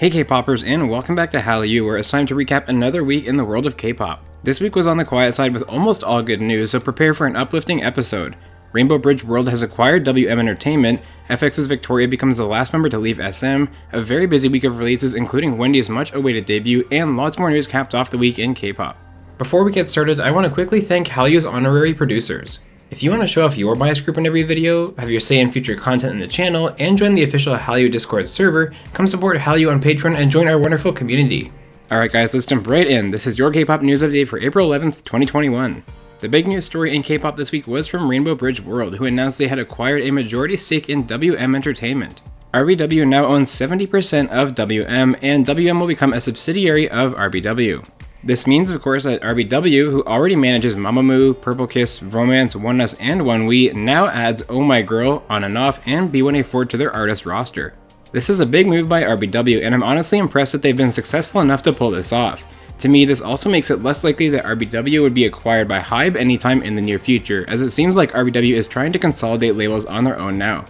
Hey K-popers, and welcome back to Hallyu, where it's time to recap another week in the world of K-pop. This week was on the quiet side with almost all good news, so prepare for an uplifting episode. Rainbow Bridge World has acquired WM Entertainment, FX's Victoria becomes the last member to leave SM, a very busy week of releases including Wendy's much-awaited debut, and lots more news capped off the week in K-pop. Before we get started, I want to quickly thank Hallyu's honorary producers. If you want to show off your bias group in every video, have your say in future content in the channel, and join the official Hallyu Discord server, come support Hallyu on Patreon and join our wonderful community. Alright guys, let's jump right in. This is your K-pop news update for April 11th, 2021. The big news story in K-pop this week was from Rainbow Bridge World, who announced they had acquired a majority stake in WM Entertainment. RBW now owns 70% of WM, and WM will become a subsidiary of RBW. This means, of course, that RBW, who already manages Mamamoo, Purple Kiss, Romance, ONEUS, and ONEWE, now adds Oh My Girl, On and Off, and B1A4 to their artist roster. This is a big move by RBW, and I'm honestly impressed that they've been successful enough to pull this off. To me, this also makes it less likely that RBW would be acquired by HYBE anytime in the near future, as it seems like RBW is trying to consolidate labels on their own now.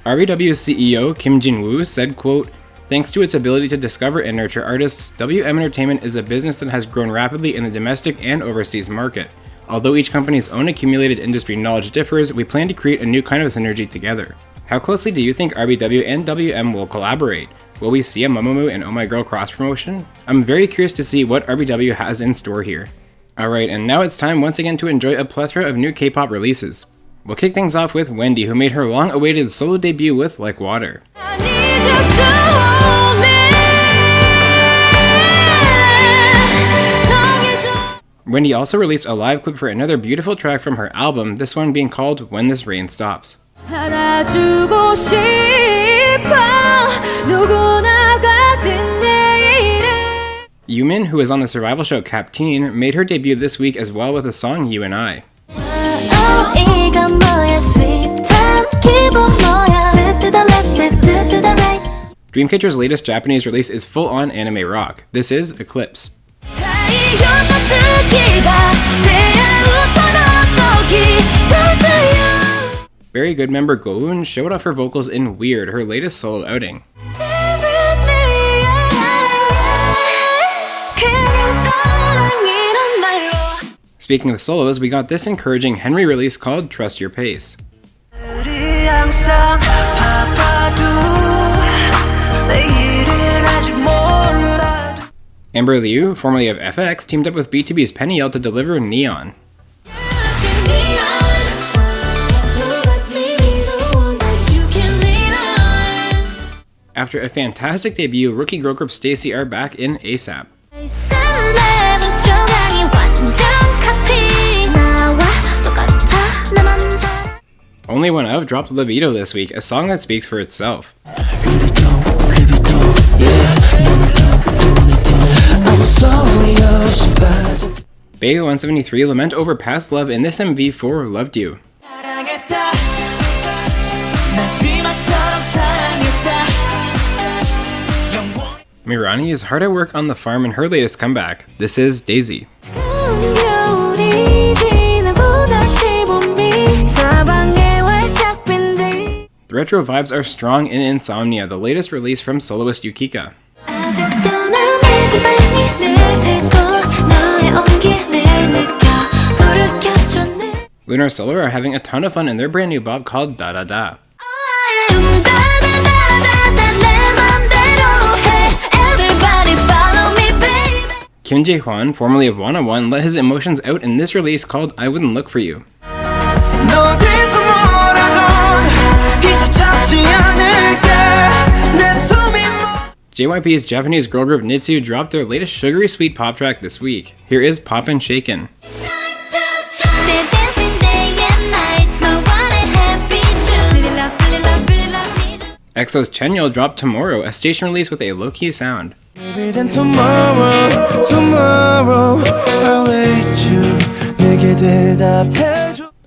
RBW's CEO, Kim Jin-woo, said, quote, "Thanks to its ability to discover and nurture artists, WM Entertainment is a business that has grown rapidly in the domestic and overseas market. Although each company's own accumulated industry knowledge differs, we plan to create a new kind of synergy together." How closely do you think RBW and WM will collaborate? Will we see a Mamamoo and Oh My Girl cross-promotion? I'm very curious to see what RBW has in store here. Alright, and now it's time once again to enjoy a plethora of new K-pop releases. We'll kick things off with Wendy, who made her long-awaited solo debut with Like Water. Wendy also released a live clip for another beautiful track from her album, this one being called When This Rain Stops. Yumin, who is on the survival show Captain, made her debut this week as well with the song You and I. Dreamcatcher's latest Japanese release is full-on anime rock. This is Eclipse. Very Good member Go-eun showed off her vocals in Weird, her latest solo outing. Speaking of solos, we got this encouraging Henry release called Trust Your Pace. Amber Liu, formerly of FX, teamed up with BTOB's Penny L to deliver Neon. After a fantastic debut, rookie girl group Stacey are back in ASAP. Only One Of dropped Libido this week, a song that speaks for itself. Bae 173 lament over past love in this MV for Loved You. Mirani is hard at work on the farm in her latest comeback. This is Daisy. The retro vibes are strong in Insomnia, the latest release from soloist Yukika. Lunar Solar are having a ton of fun in their brand new bop called Da Da Da. Kim Jae-hwan, formerly of Wanna One, let his emotions out in this release called I Wouldn't Look For You. JYP's Japanese girl group Nitsu dropped their latest sugary sweet pop track this week. Here is Poppin' Shakin'. EXO's Chenyol dropped Tomorrow, a station release with a low-key sound.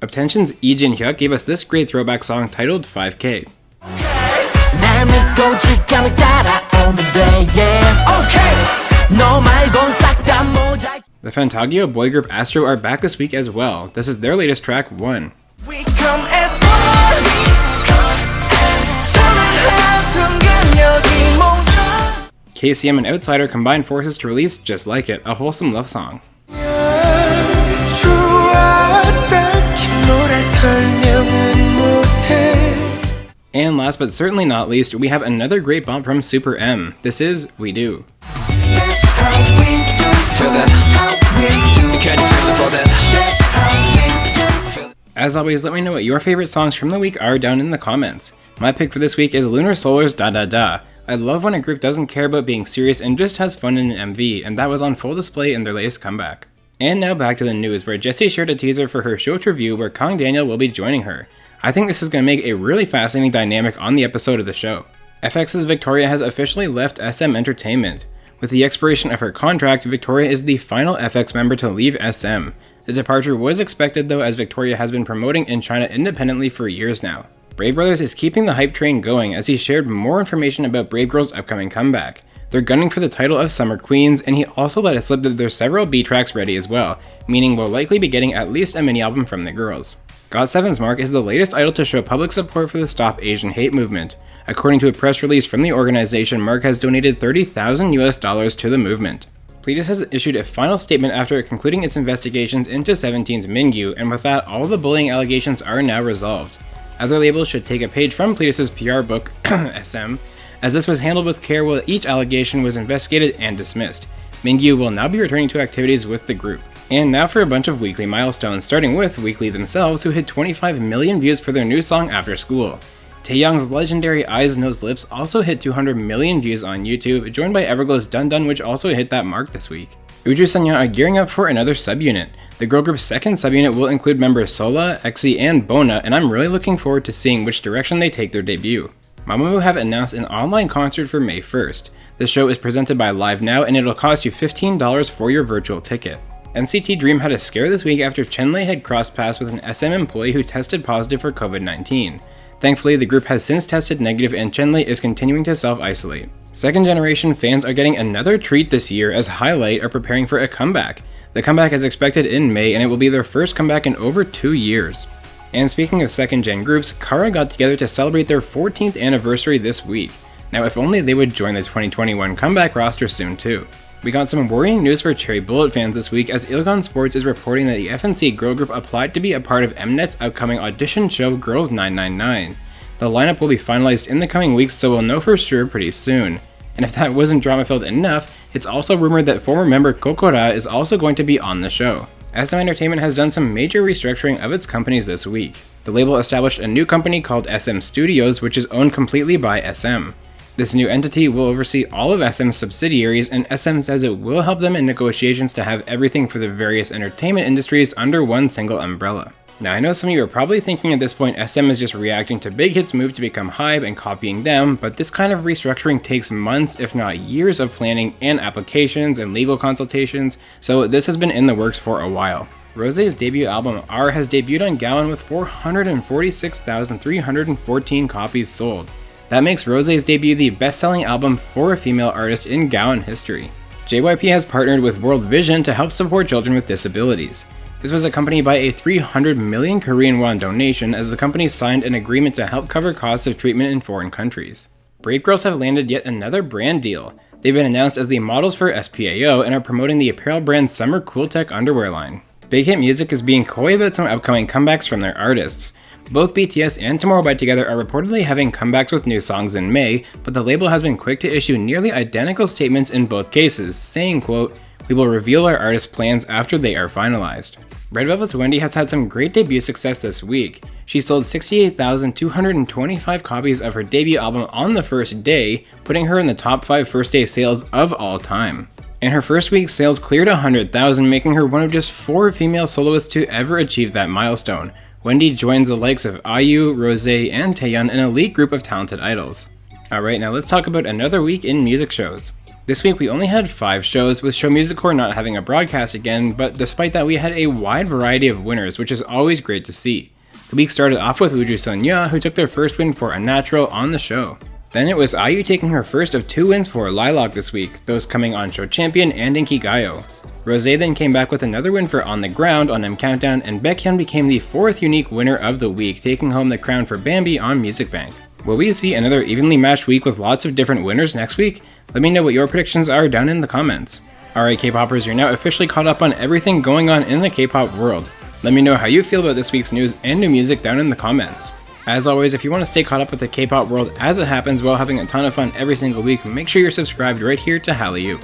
Obtention's Lee Jin-hyuk gave us this great throwback song titled 5K. The Fantagio boy group Astro are back this week as well. This is their latest track, One. KCM and Outsider combined forces to release Just Like It, a wholesome love song. And last but certainly not least, we have another great bump from Super M. This is We Do. As always, let me know what your favorite songs from the week are down in the comments. My pick for this week is Lunar Solar's Da Da Da. I love when a group doesn't care about being serious and just has fun in an MV, and that was on full display in their latest comeback. And now back to the news, where Jessie shared a teaser for her show review where Kang Daniel will be joining her. I think this is going to make a really fascinating dynamic on the episode of the show. FX's Victoria has officially left SM Entertainment. With the expiration of her contract, Victoria is the final FX member to leave SM. The departure was expected though, as Victoria has been promoting in China independently for years now. Brave Brothers is keeping the hype train going as he shared more information about Brave Girls' upcoming comeback. They're gunning for the title of Summer Queens, and he also let it slip that there's several B tracks ready as well, meaning we'll likely be getting at least a mini album from the girls. GOT7's Mark is the latest idol to show public support for the Stop Asian Hate movement. According to a press release from the organization, Mark has donated $30,000 to the movement. Pledis has issued a final statement after concluding its investigations into 17's Mingyu, and with that, all the bullying allegations are now resolved. Other labels should take a page from Pledis' PR book, SM, as this was handled with care while each allegation was investigated and dismissed. Mingyu will now be returning to activities with the group. And now for a bunch of weekly milestones, starting with Weekly themselves, who hit 25 million views for their new song After School. Taeyoung's legendary Eyes Nose Lips also hit 200 million views on YouTube, joined by Everglow's Dun Dun, which also hit that mark this week. Uju Sanya are gearing up for another subunit. The girl group's second subunit will include members Sola, Exy, and Bona, and I'm really looking forward to seeing which direction they take their debut. Mamamoo have announced an online concert for May 1st. The show is presented by Live Now, and it'll cost you $15 for your virtual ticket. NCT Dream had a scare this week after Chenle had crossed paths with an SM employee who tested positive for COVID-19. Thankfully, the group has since tested negative and Chenle is continuing to self-isolate. Second generation fans are getting another treat this year as Highlight are preparing for a comeback. The comeback is expected in May, and it will be their first comeback in over 2 years. And speaking of second gen groups, Kara got together to celebrate their 14th anniversary this week. Now if only they would join the 2021 comeback roster soon too. We got some worrying news for Cherry Bullet fans this week, as Ilgan Sports is reporting that the FNC girl group applied to be a part of Mnet's upcoming audition show Girls 999. The lineup will be finalized in the coming weeks, so we'll know for sure pretty soon. And if that wasn't drama-filled enough, it's also rumored that former member Kokora is also going to be on the show. SM Entertainment has done some major restructuring of its companies this week. The label established a new company called SM Studios, which is owned completely by SM. This new entity will oversee all of SM's subsidiaries, and SM says it will help them in negotiations to have everything for the various entertainment industries under one single umbrella. Now I know some of you are probably thinking at this point SM is just reacting to Big Hit's move to become HYBE and copying them, but this kind of restructuring takes months if not years of planning and applications and legal consultations, so this has been in the works for a while. Rosé's debut album R has debuted on Gaon with 446,314 copies sold. That makes Rosé's debut the best-selling album for a female artist in Gaon history. JYP has partnered with World Vision to help support children with disabilities. This was accompanied by a 300 million Korean won donation, as the company signed an agreement to help cover costs of treatment in foreign countries. Brave Girls have landed yet another brand deal. They've been announced as the models for SPAO and are promoting the apparel brand Summer Cool Tech underwear line. Big Hit Music is being coy about some upcoming comebacks from their artists. Both BTS and Tomorrow by Together are reportedly having comebacks with new songs in May, but the label has been quick to issue nearly identical statements in both cases, saying, quote, "We will reveal our artists' plans after they are finalized." Red Velvet's Wendy has had some great debut success this week. She sold 68,225 copies of her debut album on the first day, putting her in the top 5 first day sales of all time. In her first week, sales cleared 100,000, making her one of just 4 female soloists to ever achieve that milestone. Wendy joins the likes of IU, Rosé, and Taeyeon, an elite group of talented idols. Alright, now let's talk about another week in music shows. This week we only had 5 shows, with Show Music Core not having a broadcast again, but despite that we had a wide variety of winners, which is always great to see. The week started off with Uju Sonya, who took their first win for Unnatural on the show. Then it was IU taking her first of 2 wins for Lilac this week, those coming on Show Champion and Inkigayo. Rosé then came back with another win for On the Ground on M Countdown, and Baekhyun became the 4th unique winner of the week, taking home the crown for Bambi on Music Bank. Will we see another evenly matched week with lots of different winners next week? Let me know what your predictions are down in the comments. Alright K-popers, you're now officially caught up on everything going on in the K-pop world. Let me know how you feel about this week's news and new music down in the comments. As always, if you want to stay caught up with the K-pop world as it happens while having a ton of fun every single week, make sure you're subscribed right here to Hallyu.